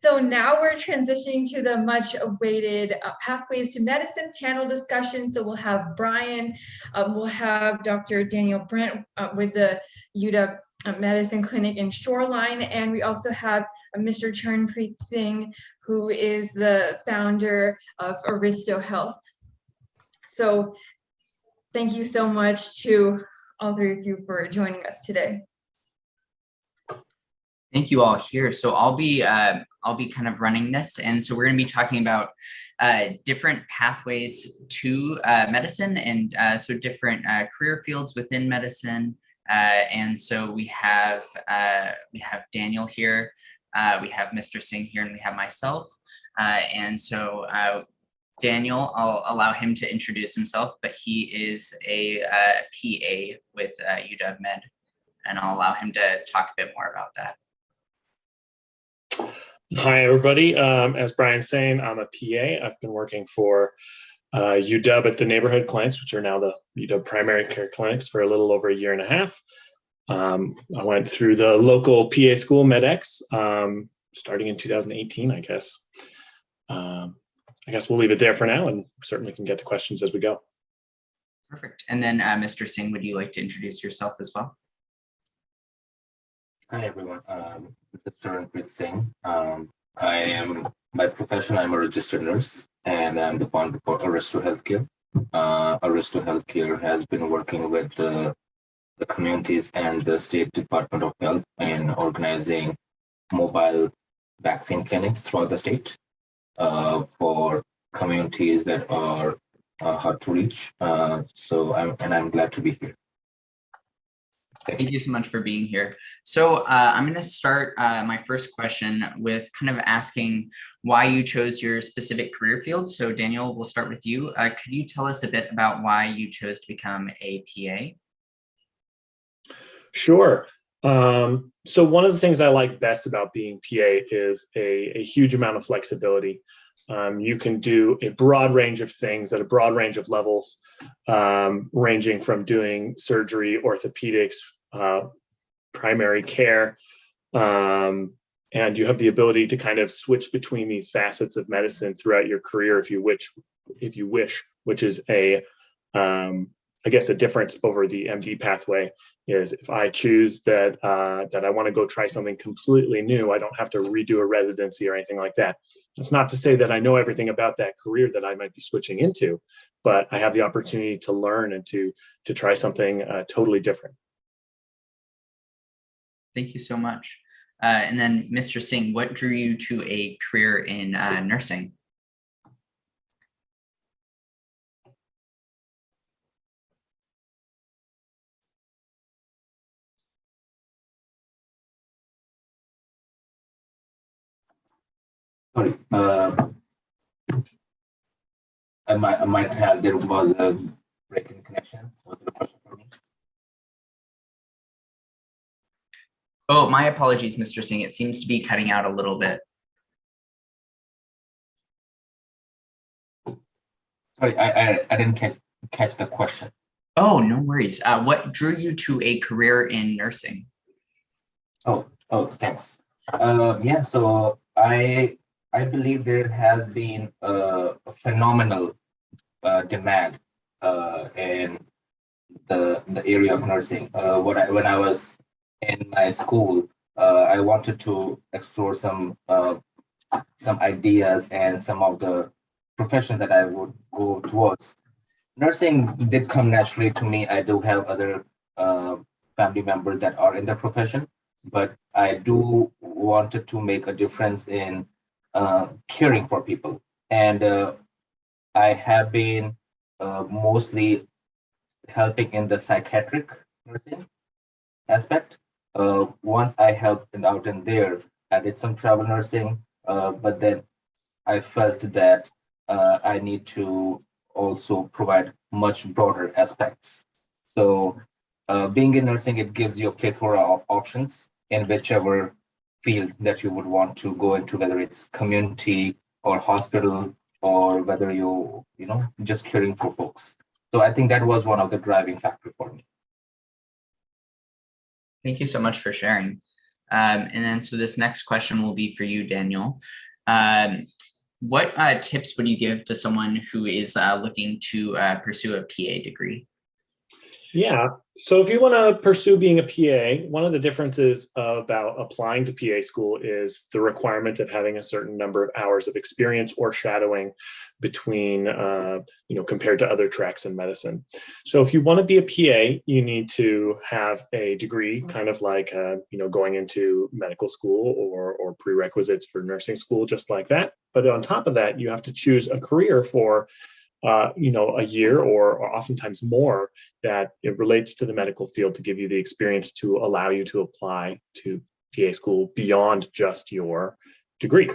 So now we're transitioning to the much awaited Pathways to Medicine panel discussion. So we'll have Brian, we'll have Dr. Daniel Brendt with the UW Medicine Clinic in Shoreline, and we also have Mr. Charanpreet Singh, who is the founder of Aristo Health. So thank you so much to all three of you for joining us today. Thank you all here. So I'll be kind of running this, and so we're going to be talking about different pathways to medicine, and so different career fields within medicine. And so we have Daniel here, we have Mr. Singh here, and we have myself. And so Daniel, I'll allow him to introduce himself, but he is a PA with UW Med, and I'll allow him to talk a bit more about that. Hi, everybody. As Brian's saying, I'm a PA. I've been working for UW at the neighborhood clinics, which are now the UW primary care clinics, for a little over a year and a half. I went through the local PA school, MedX, starting in 2018, I guess. I guess we'll leave it there for now, and certainly can get to questions as we go. Perfect. And then Mr. Singh, would you like to introduce yourself as well? Hi, everyone. This is Charanpreet Singh. I am, by profession, I'm a registered nurse, and I'm the founder for Aristo Healthcare. Aristo Healthcare has been working with the communities and the State Department of Health in organizing mobile vaccine clinics throughout the state for communities that are hard to reach. So I'm glad to be here. Thank you so much for being here. So I'm going to start my first question with kind of asking why you chose your specific career field. So Daniel, we'll start with you. Could you tell us a bit about why you chose to become a PA? Sure. So one of the things I like best about being PA is a huge amount of flexibility. You can do a broad range of things at a broad range of levels, ranging from doing surgery, orthopedics, primary care, and you have the ability to kind of switch between these facets of medicine throughout your career if you wish, which is I guess a difference over the MD pathway. Is if I choose that I want to go try something completely new, I don't have to redo a residency or anything like that. It's not to say that I know everything about that career that I might be switching into, but I have the opportunity to learn and to try something totally different. Thank you so much. And then Mr. Singh, what drew you to a career in nursing? Sorry, I might have, there was a break in connection. Was the question for me? Oh, my apologies, Mr. Singh. It seems to be cutting out a little bit. Sorry, I didn't catch the question. Oh, no worries. What drew you to a career in nursing? Oh, thanks. Yeah, so I believe there has been a phenomenal demand in the area of nursing. When I was in my school, I wanted to explore some ideas and some of the professions that I would go towards. Nursing did come naturally to me. I do have other family members that are in the profession, but I do wanted to make a difference in caring for people. And I have been mostly helping in the psychiatric nursing aspect. Once I helped out in there, I did some travel nursing, but then I felt that I need to also provide much broader aspects. So being in nursing, it gives you a plethora of options in whichever field that you would want to go into, whether it's community or hospital, or whether you just caring for folks. So I think that was one of the driving factors for me. Thank you so much for sharing. And then so this next question will be for you, Daniel. What tips would you give to someone who is looking to pursue a PA degree? Yeah. So if you want to pursue being a PA, one of the differences about applying to PA school is the requirement of having a certain number of hours of experience or shadowing between, compared to other tracks in medicine. So if you want to be a PA, you need to have a degree, kind of like, going into medical school or prerequisites for nursing school, just like that. But on top of that, you have to choose a career for a year or oftentimes more that it relates to the medical field to give you the experience to allow you to apply to PA school beyond just your degree.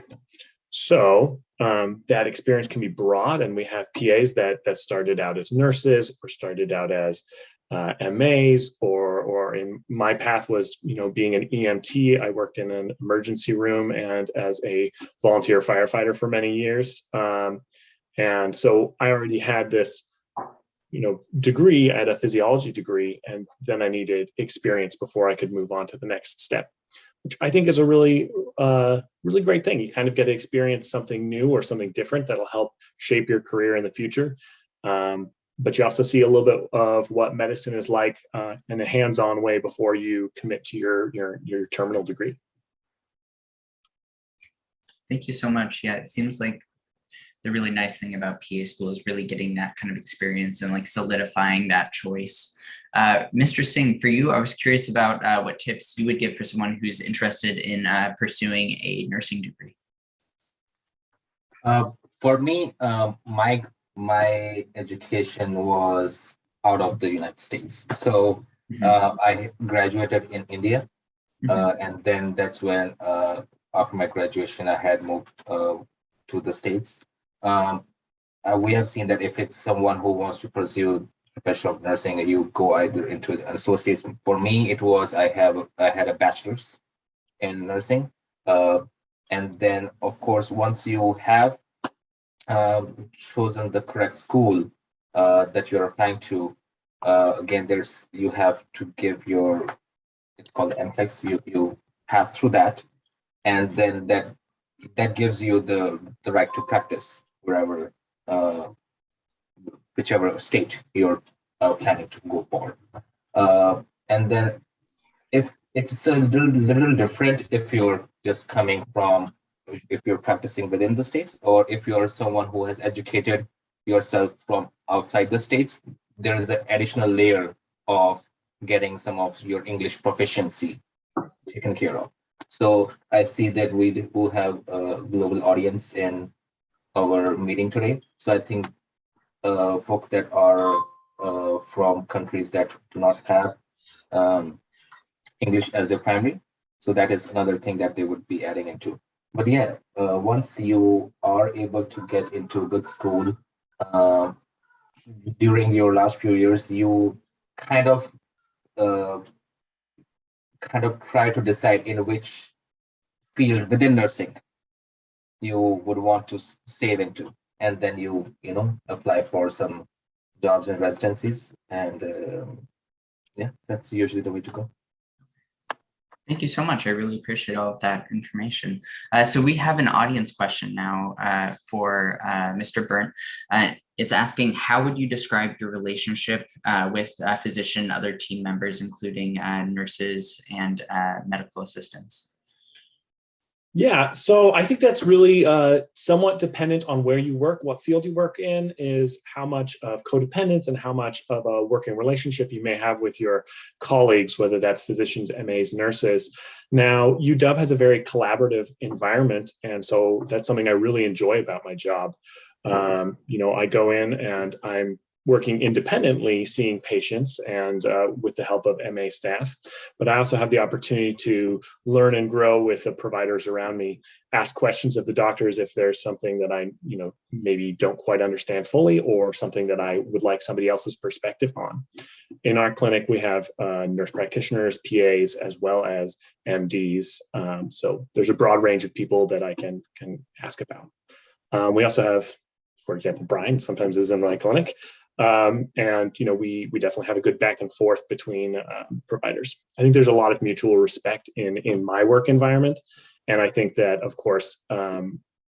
So that experience can be broad, and we have PAs that started out as nurses or started out as MAs, or in my path was, being an EMT. I worked in an emergency room and as a volunteer firefighter for many years. And so I already had this, degree at a physiology degree, and then I needed experience before I could move on to the next step, which I think is a really, really great thing. You kind of get to experience something new or something different that'll help shape your career in the future. But you also see a little bit of what medicine is like in a hands-on way before you commit to your terminal degree. Thank you so much. Yeah, it seems like the really nice thing about PA school is really getting that kind of experience and like solidifying that choice. Mr. Singh, for you, I was curious about what tips you would give for someone who's interested in pursuing a nursing degree. For me, my education was out of the United States. So I graduated in India, and then that's when after my graduation, I had moved to the States. We have seen that if it's someone who wants to pursue profession of nursing, you go either into the associates. For me, it was I had a bachelor's in nursing, and then of course once you have chosen the correct school that you're applying to, again you have to give your, it's called the MTEX. You pass through that, and then that gives you the right to practice wherever, whichever state you're planning to go for. And then if it's a little different if you're just coming from, if you're practicing within the states, or if you're someone who has educated yourself from outside the states, there is an additional layer of getting some of your English proficiency taken care of. So I see that we do have a global audience in our meeting today. So I think folks that are from countries that do not have English as their primary, so that is another thing that they would be adding into. But yeah, once you are able to get into a good school during your last few years, you kind of try to decide in which field within nursing you would want to stay into, and then you apply for some jobs and residencies, and yeah, that's usually the way to go. Thank you so much. I really appreciate all of that information. So we have an audience question now for Mr. Brendt. It's asking, how would you describe your relationship with a physician, other team members, including nurses and medical assistants? Yeah, so I think that's really somewhat dependent on where you work, what field you work in, is how much of codependence and how much of a working relationship you may have with your colleagues, whether that's physicians, MAs, nurses. Now, UW has a very collaborative environment, and so that's something I really enjoy about my job. I go in and I'm working independently, seeing patients and with the help of MA staff. But I also have the opportunity to learn and grow with the providers around me, ask questions of the doctors if there's something that I, maybe don't quite understand fully, or something that I would like somebody else's perspective on. In our clinic, we have nurse practitioners, PAs, as well as MDs. So there's a broad range of people that I can ask about. We also have, for example, Brian sometimes is in my clinic. And we definitely have a good back and forth between providers. I think there's a lot of mutual respect in my work environment, and I think that, of course,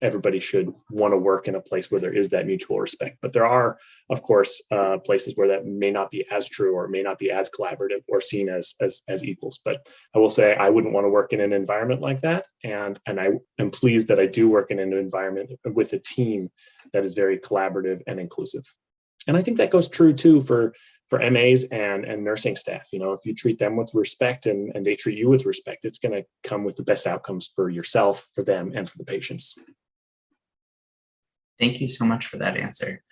everybody should want to work in a place where there is that mutual respect. But there are, of course, places where that may not be as true, or may not be as collaborative, or seen as equals. But I will say I wouldn't want to work in an environment like that, and I am pleased that I do work in an environment with a team that is very collaborative and inclusive. And I think that goes true too for MAs and nursing staff. If you treat them with respect and they treat you with respect, it's going to come with the best outcomes for yourself, for them, and for the patients. Thank you so much for that answer.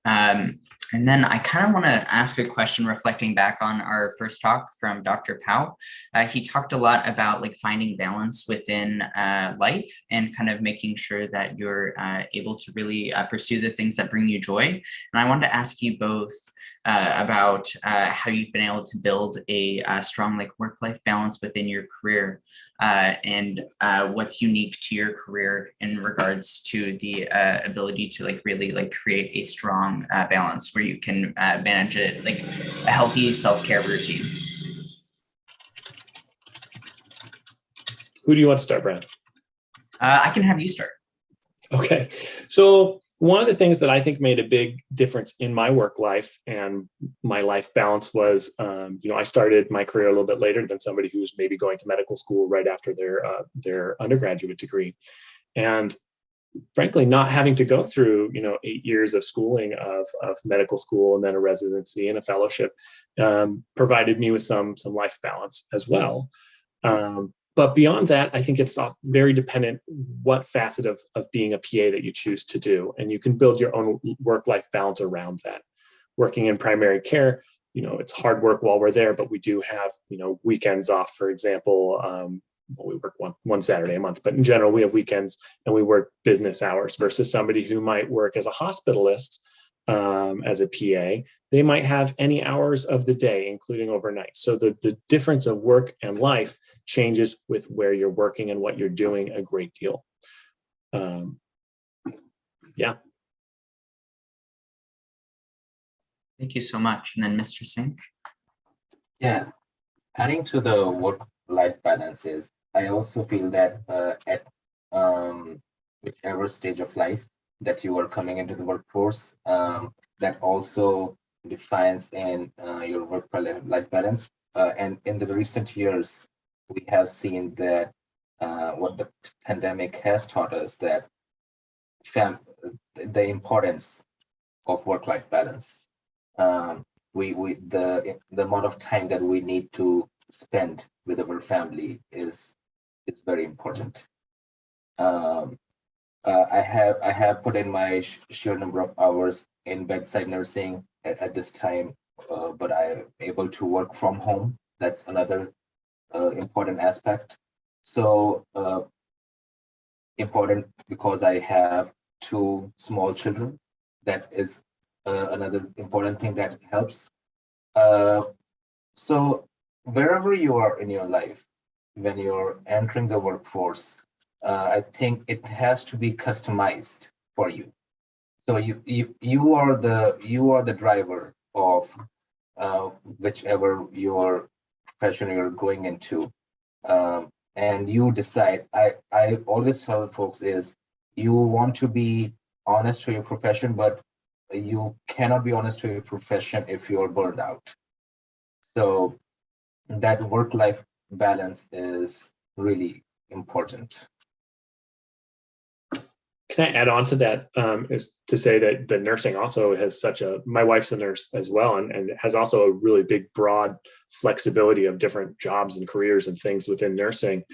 And then I kind of want to ask a question reflecting back on our first talk from Dr. Pao. He talked a lot about like finding balance within life and kind of making sure that you're able to really pursue the things that bring you joy. And I wanted to ask you both about how you've been able to build a strong like work-life balance within your career, and what's unique to your career in regards to the ability to like really like create a strong balance where you can manage it like a healthy self-care routine. Who do you want to start, Brent? I can have you start. Okay, so one of the things that I think made a big difference in my work life and my life balance was, I started my career a little bit later than somebody who was maybe going to medical school right after their undergraduate degree. And frankly, not having to go through, 8 years of schooling of medical school and then a residency and a fellowship provided me with some life balance as well. But beyond that, I think it's very dependent what facet of being a PA that you choose to do. And you can build your own work-life balance around that. Working in primary care, it's hard work while we're there, but we do have, weekends off, for example. We work one Saturday a month, but in general, we have weekends and we work business hours versus somebody who might work as a hospitalist. As a PA, they might have any hours of the day, including overnight. So the difference of work and life changes with where you're working and what you're doing a great deal. Yeah. Thank you so much. And then Mr. Singh. Yeah, adding to the work-life balances, I also feel that at whichever stage of life that you are coming into the workforce, that also defines in your work-life balance. And in the recent years, we have seen that what the pandemic has taught us, that the importance of work-life balance. The amount of time that we need to spend with our family is very important. I have put in my sheer number of hours in bedside nursing at this time, but I'm able to work from home. That's another important aspect. So important because I have 2 small children. That is another important thing that helps. So wherever you are in your life, when you're entering the workforce, I think it has to be customized for you. So you are the driver of whichever your profession you're going into, and you decide. I always tell folks is you want to be honest to your profession, but you cannot be honest to your profession if you're burned out. So that work-life balance is really important. Can I add on to that? Is to say that the nursing also has my wife's a nurse as well, and has also a really big, broad flexibility of different jobs and careers and things within nursing.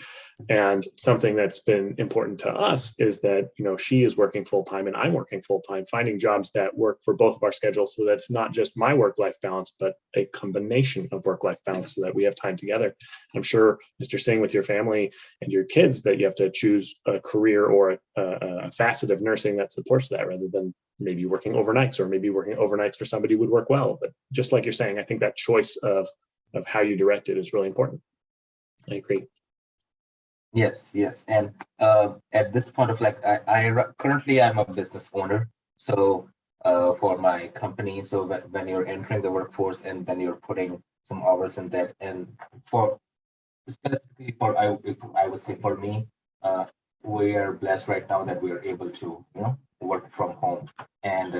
And something that's been important to us is that, she is working full-time and I'm working full-time, finding jobs that work for both of our schedules. So that's not just my work-life balance, but a combination of work-life balance so that we have time together. I'm sure, Mr. Singh, with your family and your kids, that you have to choose a career or a facet of nursing that supports that, rather than maybe working overnights, or maybe working overnights for somebody would work well. But just like you're saying, I think that choice of how you direct it is really important. I agree. Yes. And at this point of currently I'm a business owner. So for my company. So when you're entering the workforce and then you're putting some hours in that, and for specifically for if I would say for me, we are blessed right now that we are able to work from home, and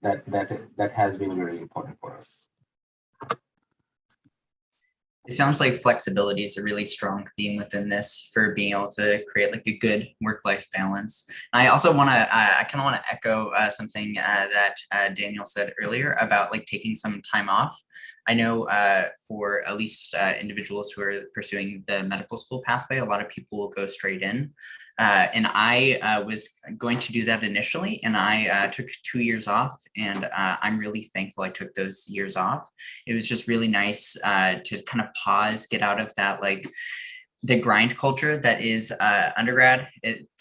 that has been very important for us. It sounds like flexibility is a really strong theme within this for being able to create like a good work-life balance. I also want to, I kind of want to echo something that Daniel said earlier about like taking some time off. I know for at least individuals who are pursuing the medical school pathway, a lot of people will go straight in. And I was going to do that initially, and I took 2 years off, and I'm really thankful I took those years off. It was just really nice to kind of pause, get out of that like the grind culture that is undergrad,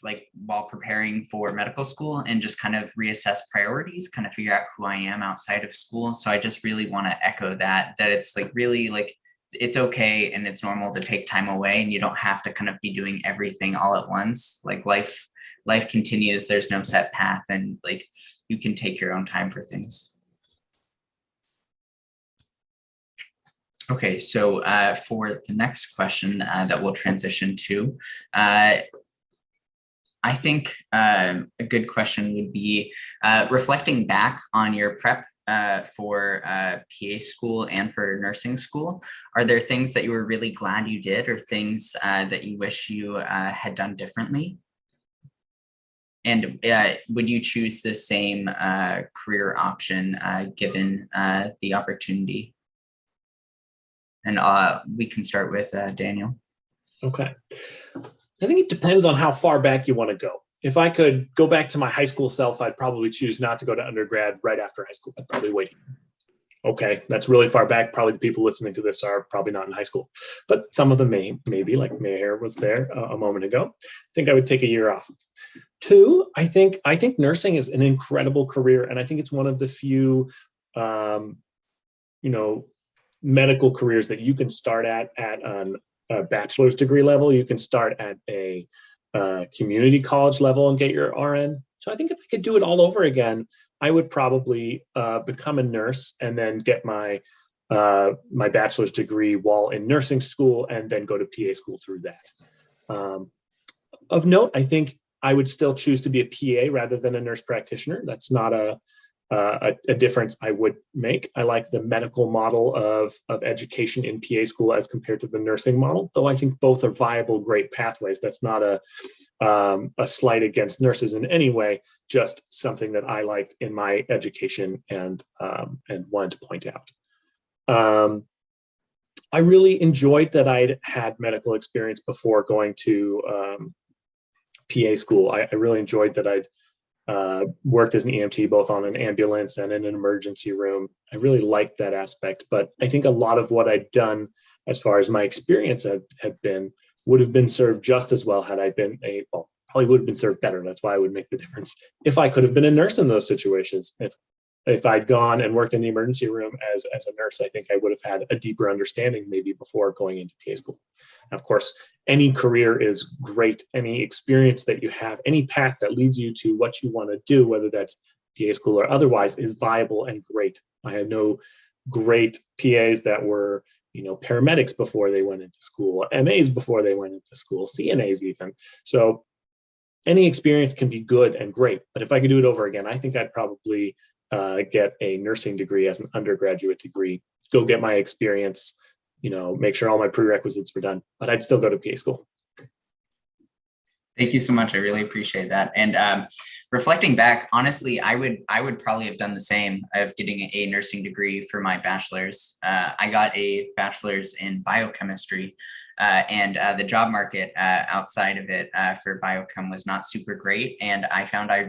like while preparing for medical school, and just kind of reassess priorities, kind of figure out who I am outside of school. So I just really want to echo that it's like really like it's okay and it's normal to take time away, and you don't have to kind of be doing everything all at once. Like life continues, there's no set path, and like you can take your own time for things. Okay, so for the next question that we'll transition to, I think a good question would be reflecting back on your prep for PA school and for nursing school. Are there things that you were really glad you did, or things that you wish you had done differently? And would you choose the same career option given the opportunity? And we can start with Daniel. Okay. I think it depends on how far back you want to go. If I could go back to my high school self, I'd probably choose not to go to undergrad right after high school. I'd probably wait. Okay, that's really far back. Probably the people listening to this are probably not in high school, but some of them maybe, like Mayor was there a moment ago. I think I would take a year off. Two, I think nursing is an incredible career, and I think it's one of the few, medical careers that you can start at a bachelor's degree level. You can start at a community college level and get your RN. So I think if I could do it all over again, I would probably become a nurse and then get my bachelor's degree while in nursing school, and then go to PA school through that. Of note, I think I would still choose to be a PA rather than a nurse practitioner. That's not a difference I would make. I like the medical model of education in PA school as compared to the nursing model, though I think both are viable, great pathways. That's not a slight against nurses in any way, just something that I liked in my education and wanted to point out. I really enjoyed that I'd had medical experience before going to PA school. I really enjoyed that I'd worked as an EMT both on an ambulance and in an emergency room. I really liked that aspect, but I think a lot of what I'd done as far as my experience had been would have been served just as well had I been probably would have been served better. That's why I would make the difference if I could have been a nurse in those situations. If I'd gone and worked in the emergency room as a nurse, I think I would have had a deeper understanding maybe before going into PA school. Of course, any career is great. Any experience that you have, any path that leads you to what you want to do, whether that's PA school or otherwise, is viable and great. I had no great PAs that were, paramedics before they went into school, MAs before they went into school, CNAs even. So any experience can be good and great. But if I could do it over again, I think I'd probably get a nursing degree as an undergraduate degree, go get my experience, make sure all my prerequisites were done, but I'd still go to PA school. Thank you so much. I really appreciate that. And reflecting back, honestly, I would probably have done the same of getting a nursing degree for my bachelor's. I got a bachelor's in biochemistry, and the job market outside of it for biochem was not super great. And I found I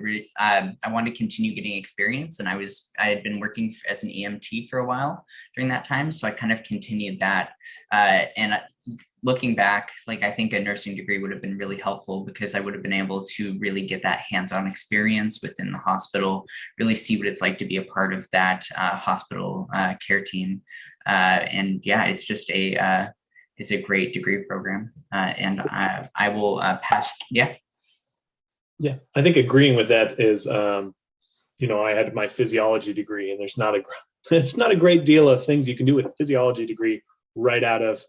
wanted to continue getting experience, and I had been working as an EMT for a while during that time. So I kind of continued that. And looking back, I think a nursing degree would have been really helpful, because I would have been able to really get that hands-on experience within the hospital, really see what it's like to be a part of that hospital care team. And yeah, it's just it's a great degree program. And I will pass. Yeah. Yeah, I think agreeing with that is I had my physiology degree, and it's not a great deal of things you can do with a physiology degree right out of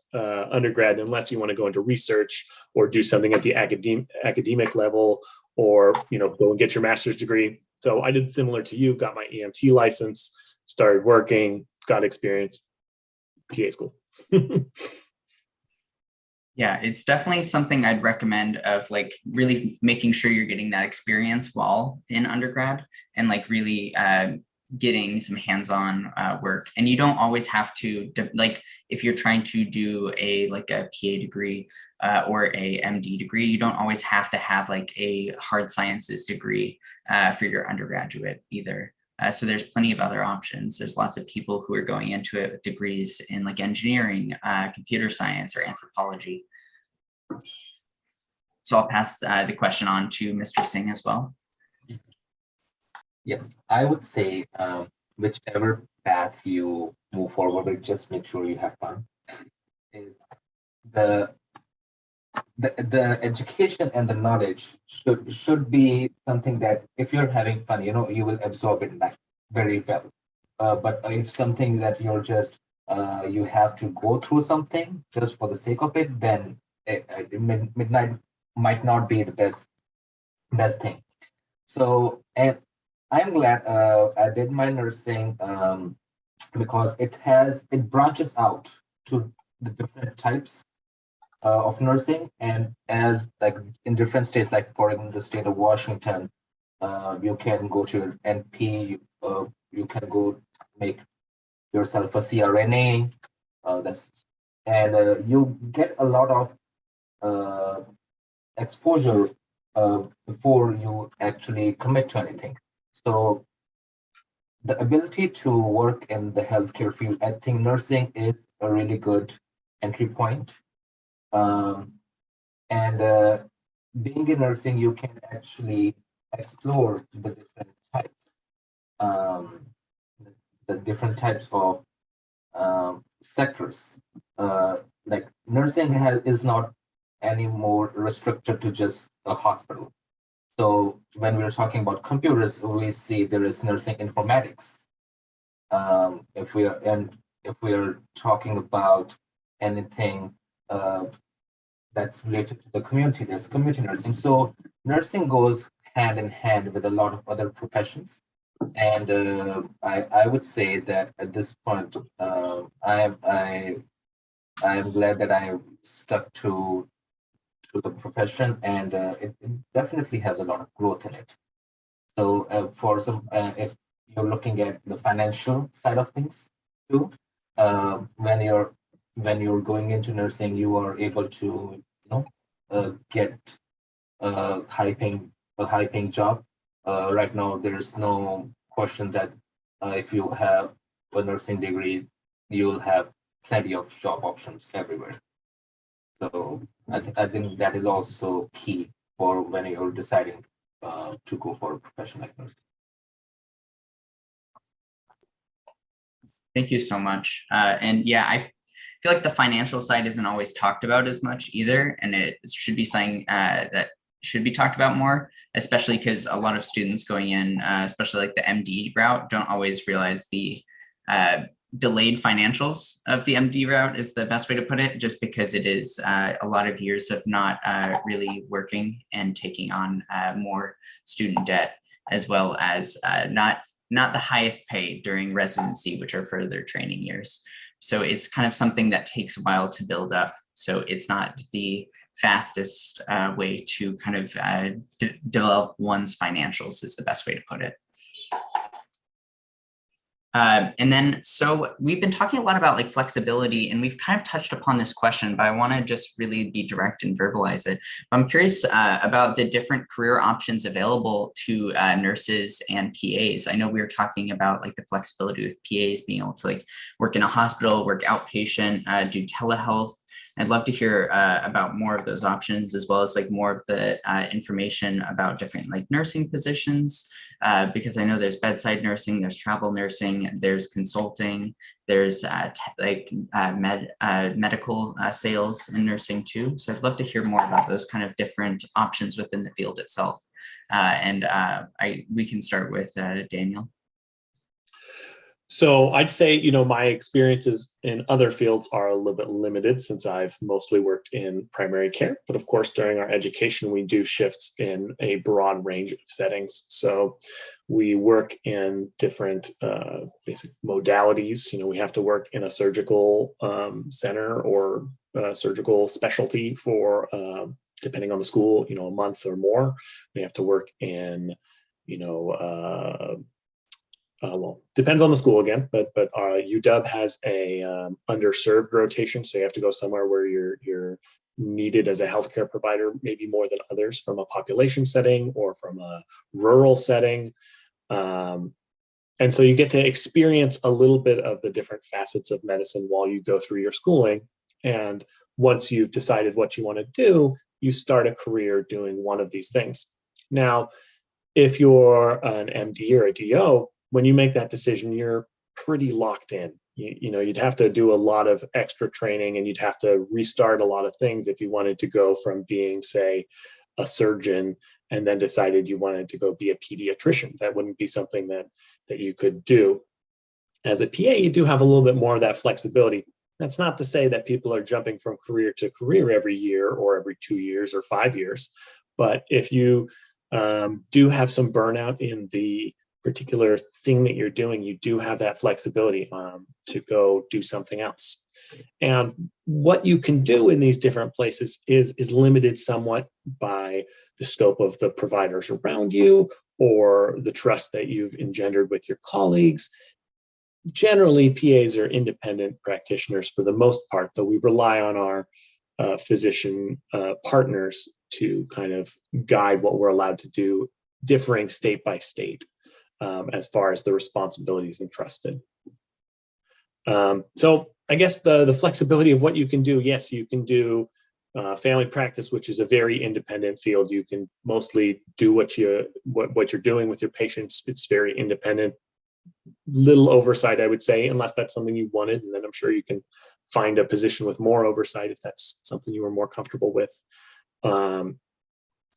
undergrad, unless you want to go into research or do something at the academic level, or go and get your master's degree. So I did similar to you, got my EMT license, started working, got experience, PA school. Yeah, it's definitely something I'd recommend, of like really making sure you're getting that experience while in undergrad, and like really getting some hands-on work. And you don't always have to, like if you're trying to do a PA degree or a MD degree, you don't always have to have like a hard sciences degree for your undergraduate either. So there's plenty of other options. There's lots of people who are going into it with degrees in like engineering, computer science, or anthropology. So I'll pass the question on to Mr. Singh as well. Yes, I would say whichever path you move forward with, just make sure you have fun. Is the education and the knowledge should be something that if you're having fun, you will absorb it like very well. But if something that you're just you have to go through something just for the sake of it, then midnight might not be the best thing. So, and I'm glad I did my nursing because it branches out to the different types of nursing, and as like in different states, like for in the state of Washington, you can go to your NP, you can go make yourself a CRNA, you get a lot of exposure before you actually commit to anything. So the ability to work in the healthcare field, I think nursing is a really good entry point. Being in nursing, you can actually explore the different types, the different types of sectors. Like nursing is not any more restricted to just a hospital. So when we're talking about computers, we see there is nursing informatics. If we're talking about anything that's related to the community, there's community nursing. So nursing goes hand in hand with a lot of other professions. And I would say that at this point, I am glad that I stuck to the profession, and it definitely has a lot of growth in it. So for some, if you're looking at the financial side of things too, when you're going into nursing, you are able to get a high paying job. Right now, there is no question that if you have a nursing degree, you'll have plenty of job options everywhere. So I think that is also key for when you're deciding to go for a profession like nursing. Thank you so much. And yeah, I feel like the financial side isn't always talked about as much either, and it should be something that should be talked about more, especially because a lot of students going in, especially like the MD route, don't always realize the delayed financials of the MD route is the best way to put it, just because it is a lot of years of not really working and taking on more student debt, as well as not the highest pay during residency, which are further training years. So it's kind of something that takes a while to build up. So it's not the fastest way to kind of develop one's financials, is the best way to put it. And then, so we've been talking a lot about like flexibility, and we've kind of touched upon this question, but I want to just really be direct and verbalize it. I'm curious about the different career options available to nurses and PAs. I know we were talking about like the flexibility with PAs being able to like work in a hospital, work outpatient, do telehealth. I'd love to hear about more of those options, as well as like more of the information about different like nursing positions, because I know there's bedside nursing, there's travel nursing, there's consulting, there's medical sales and nursing too. So I'd love to hear more about those kind of different options within the field itself. We can start with Daniel. So I'd say, you know, my experiences in other fields are a little bit limited since I've mostly worked in primary care. But of course, during our education, we do shifts in a broad range of settings. So we work in different basic modalities. You know, we have to work in a surgical center or surgical specialty for, depending on the school, you know, a month or more. We have to work in, you know, well, depends on the school again, but UW has a underserved rotation, so you have to go somewhere where you're needed as a healthcare provider, maybe more than others, from a population setting or from a rural setting, and so you get to experience a little bit of the different facets of medicine while you go through your schooling. And once you've decided what you want to do, you start a career doing one of these things. Now, if you're an MD or a DO, when you make that decision, you're pretty locked in. You know, you'd have to do a lot of extra training and you'd have to restart a lot of things if you wanted to go from being, say, a surgeon and then decided you wanted to go be a pediatrician. That wouldn't be something that you could do. As a PA, you do have a little bit more of that flexibility. That's not to say that people are jumping from career to career every year or every 2 years or 5 years. But if you do have some burnout in the particular thing that you're doing, you do have that flexibility to go do something else. And what you can do in these different places is limited somewhat by the scope of the providers around you or the trust that you've engendered with your colleagues. Generally, PAs are independent practitioners for the most part, though we rely on our physician partners to kind of guide what we're allowed to do, differing state by state. As far as the responsibilities entrusted. So I guess the flexibility of what you can do, yes, you can do family practice, which is a very independent field. You can mostly do what you're doing with your patients. It's very independent, little oversight, I would say, unless that's something you wanted. And then I'm sure you can find a position with more oversight if that's something you were more comfortable with.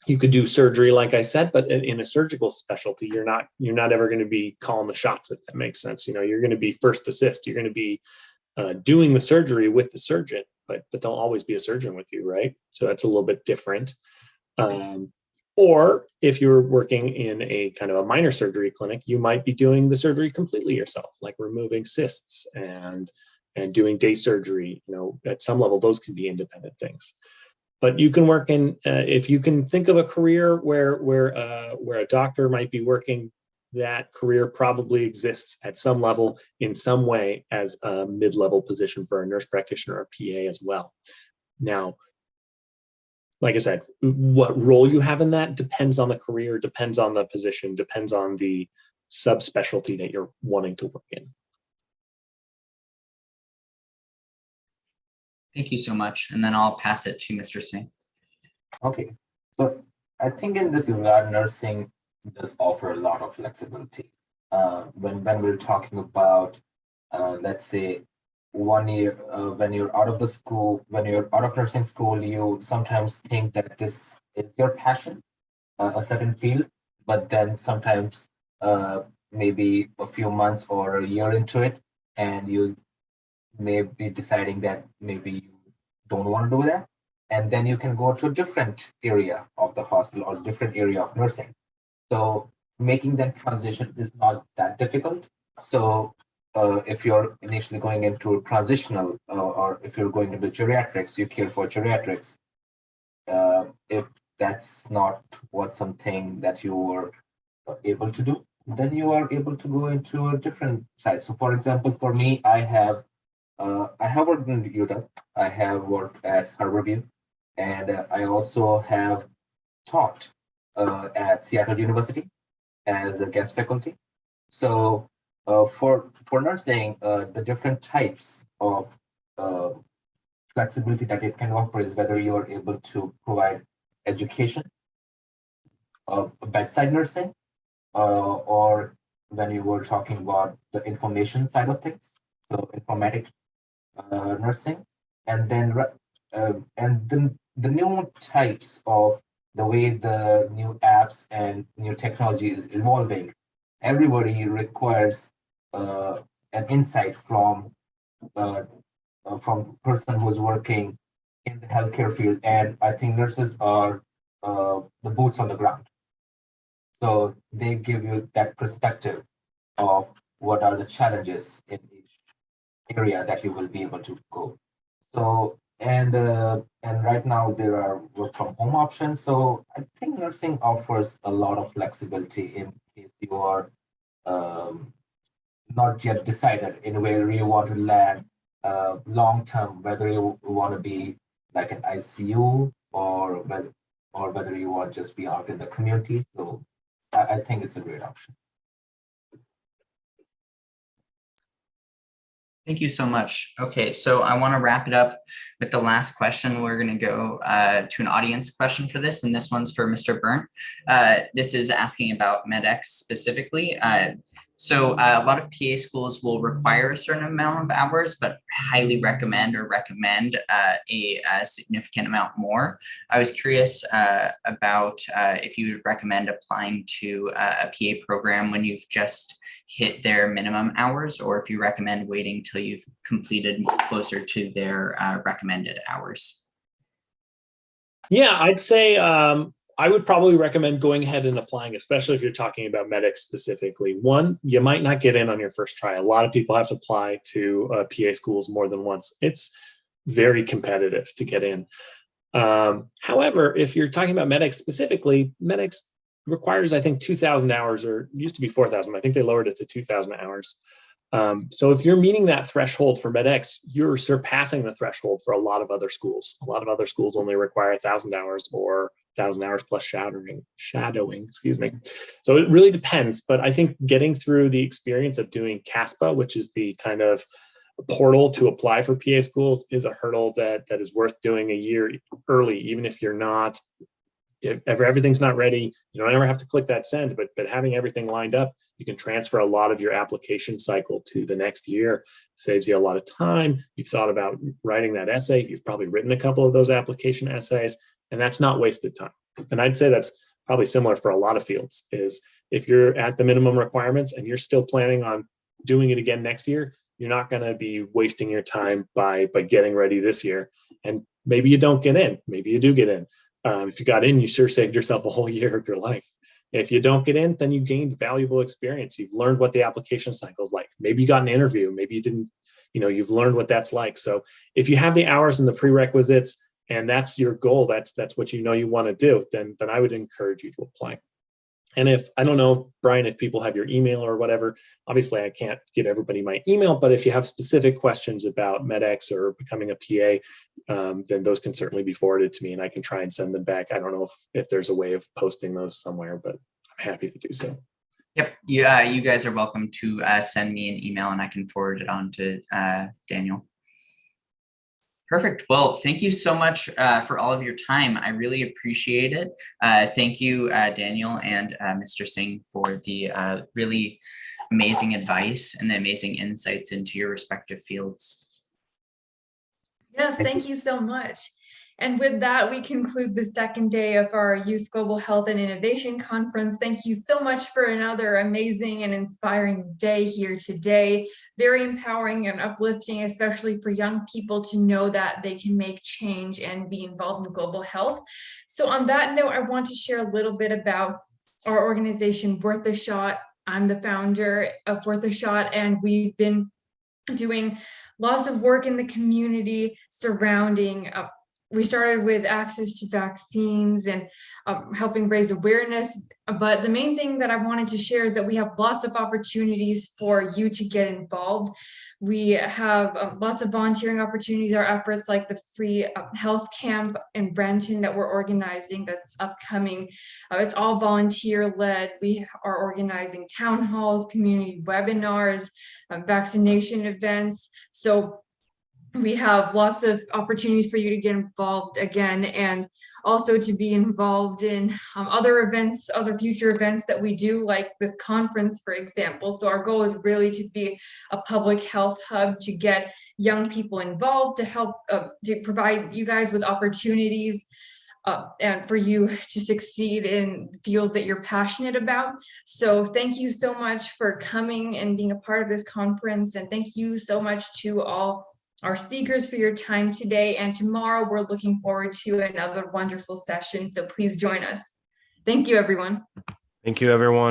You could do surgery, like I said, but in a surgical specialty, you're not ever going to be calling the shots, if that makes sense. You know, you're going to be first assist. You're going to be doing the surgery with the surgeon, but there'll always be a surgeon with you, right? So that's a little bit different. Or if you're working in a kind of a minor surgery clinic, you might be doing the surgery completely yourself, like removing cysts and doing day surgery. You know, at some level, those can be independent things. But you can work in, if you can think of a career where a doctor might be working, that career probably exists at some level in some way as a mid-level position for a nurse practitioner or PA as well. Now, like I said, what role you have in that depends on the career, depends on the position, depends on the subspecialty that you're wanting to work in. Thank you so much. And then I'll pass it to Mr. Singh. Okay, so I think in this regard, nursing does offer a lot of flexibility. When we're talking about, let's say, 1 year, when you're out of the school, when you're out of nursing school, you sometimes think that this is your passion, a certain field, but then sometimes maybe a few months or a year into it, and you may be deciding that maybe you don't want to do that, and then you can go to a different area of the hospital or different area of nursing. So making that transition is not that difficult. So if you're initially going into transitional or if you're going into geriatrics, you care for geriatrics. If that's not something that you were able to do, then you are able to go into a different side. So for example, for me, I have worked in UW, I have worked at Harborview, and I also have taught at Seattle University as a guest faculty. So for nursing, the different types of flexibility that it can offer is whether you're able to provide education, bedside nursing, or when you were talking about the information side of things, so informatic nursing, and then the new types of the way the new apps and new technology is evolving. Everybody requires an insight from person who's working in the healthcare field, and I think nurses are the boots on the ground. So they give you that perspective of what are the challenges in each area that you will be able to go. So and right now there are work from home options. So I think nursing offers a lot of flexibility in case you are not yet decided in where you want to land long term, whether you want to be like an ICU or whether you want to just be out in the community. So I think it's a great option. Thank you so much. Okay, so I want to wrap it up with the last question. We're going to go to an audience question for this, and this one's for Mr. Brendt. This is asking about MedX specifically. So a lot of PA schools will require a certain amount of hours, but highly recommend a significant amount more. I was curious about if you would recommend applying to a PA program when you've just hit their minimum hours, or if you recommend waiting till you've completed closer to their recommended hours. Yeah, I'd say I would probably recommend going ahead and applying, especially if you're talking about MedX specifically. One, you might not get in on your first try. A lot of people have to apply to PA schools more than once. It's very competitive to get in. However, if you're talking about MedX specifically, MedX requires, I think, 2,000 hours, or used to be 4,000. I think they lowered it to 2,000 hours. So if you're meeting that threshold for MedX, you're surpassing the threshold for a lot of other schools. A lot of other schools only require 1,000 hours or 1,000 hours plus shadowing, excuse me. So it really depends, but I think getting through the experience of doing CASPA, which is the kind of portal to apply for PA schools, is a hurdle that is worth doing a year early, even if you're not, if everything's not ready. You don't ever have to click that send, but having everything lined up, you can transfer a lot of your application cycle to the next year. Saves you a lot of time. You've thought about writing that essay. You've probably written a couple of those application essays, and that's not wasted time. And I'd say that's probably similar for a lot of fields, is if you're at the minimum requirements and you're still planning on doing it again next year, you're not going to be wasting your time by getting ready this year. And maybe you don't get in, maybe you do get in. If you got in, you sure saved yourself a whole year of your life. If you don't get in, then you gained valuable experience. You've learned what the application cycle is like. Maybe you got an interview, maybe you didn't, you've learned what that's like. So if you have the hours and the prerequisites, and that's your goal, that's what you want to do, then I would encourage you to apply. And if, I don't know, Brian, if people have your email or whatever, obviously I can't give everybody my email, but if you have specific questions about MedX or becoming a PA, then those can certainly be forwarded to me and I can try and send them back. I don't know if there's a way of posting those somewhere, but I'm happy to do so. Yep, you guys are welcome to send me an email and I can forward it on to Daniel. Perfect. Well, thank you so much for all of your time. I really appreciate it. Thank you, Daniel and Mr. Singh, for the really amazing advice and the amazing insights into your respective fields. Yes, thank you so much. And with that, we conclude the second day of our Youth Global Health and Innovation Conference. Thank you so much for another amazing and inspiring day here today. Very empowering and uplifting, especially for young people to know that they can make change and be involved in global health. So on that note, I want to share a little bit about our organization, Worth a Shot. I'm the founder of Worth a Shot, and we've been doing lots of work in the community surrounding we started with access to vaccines and helping raise awareness. But the main thing that I wanted to share is that we have lots of opportunities for you to get involved. We have lots of volunteering opportunities, our efforts like the free health camp in Brenton that we're organizing that's upcoming. It's all volunteer led. We are organizing town halls, community webinars, vaccination events. So we have lots of opportunities for you to get involved again, and also to be involved in other events, other future events that we do, like this conference, for example. So our goal is really to be a public health hub, to get young people involved, to help to provide you guys with opportunities and for you to succeed in fields that you're passionate about. So thank you so much for coming and being a part of this conference. And thank you so much to all our speakers for your time today. And tomorrow we're looking forward to another wonderful session. So please join us. Thank you, everyone. Thank you, everyone.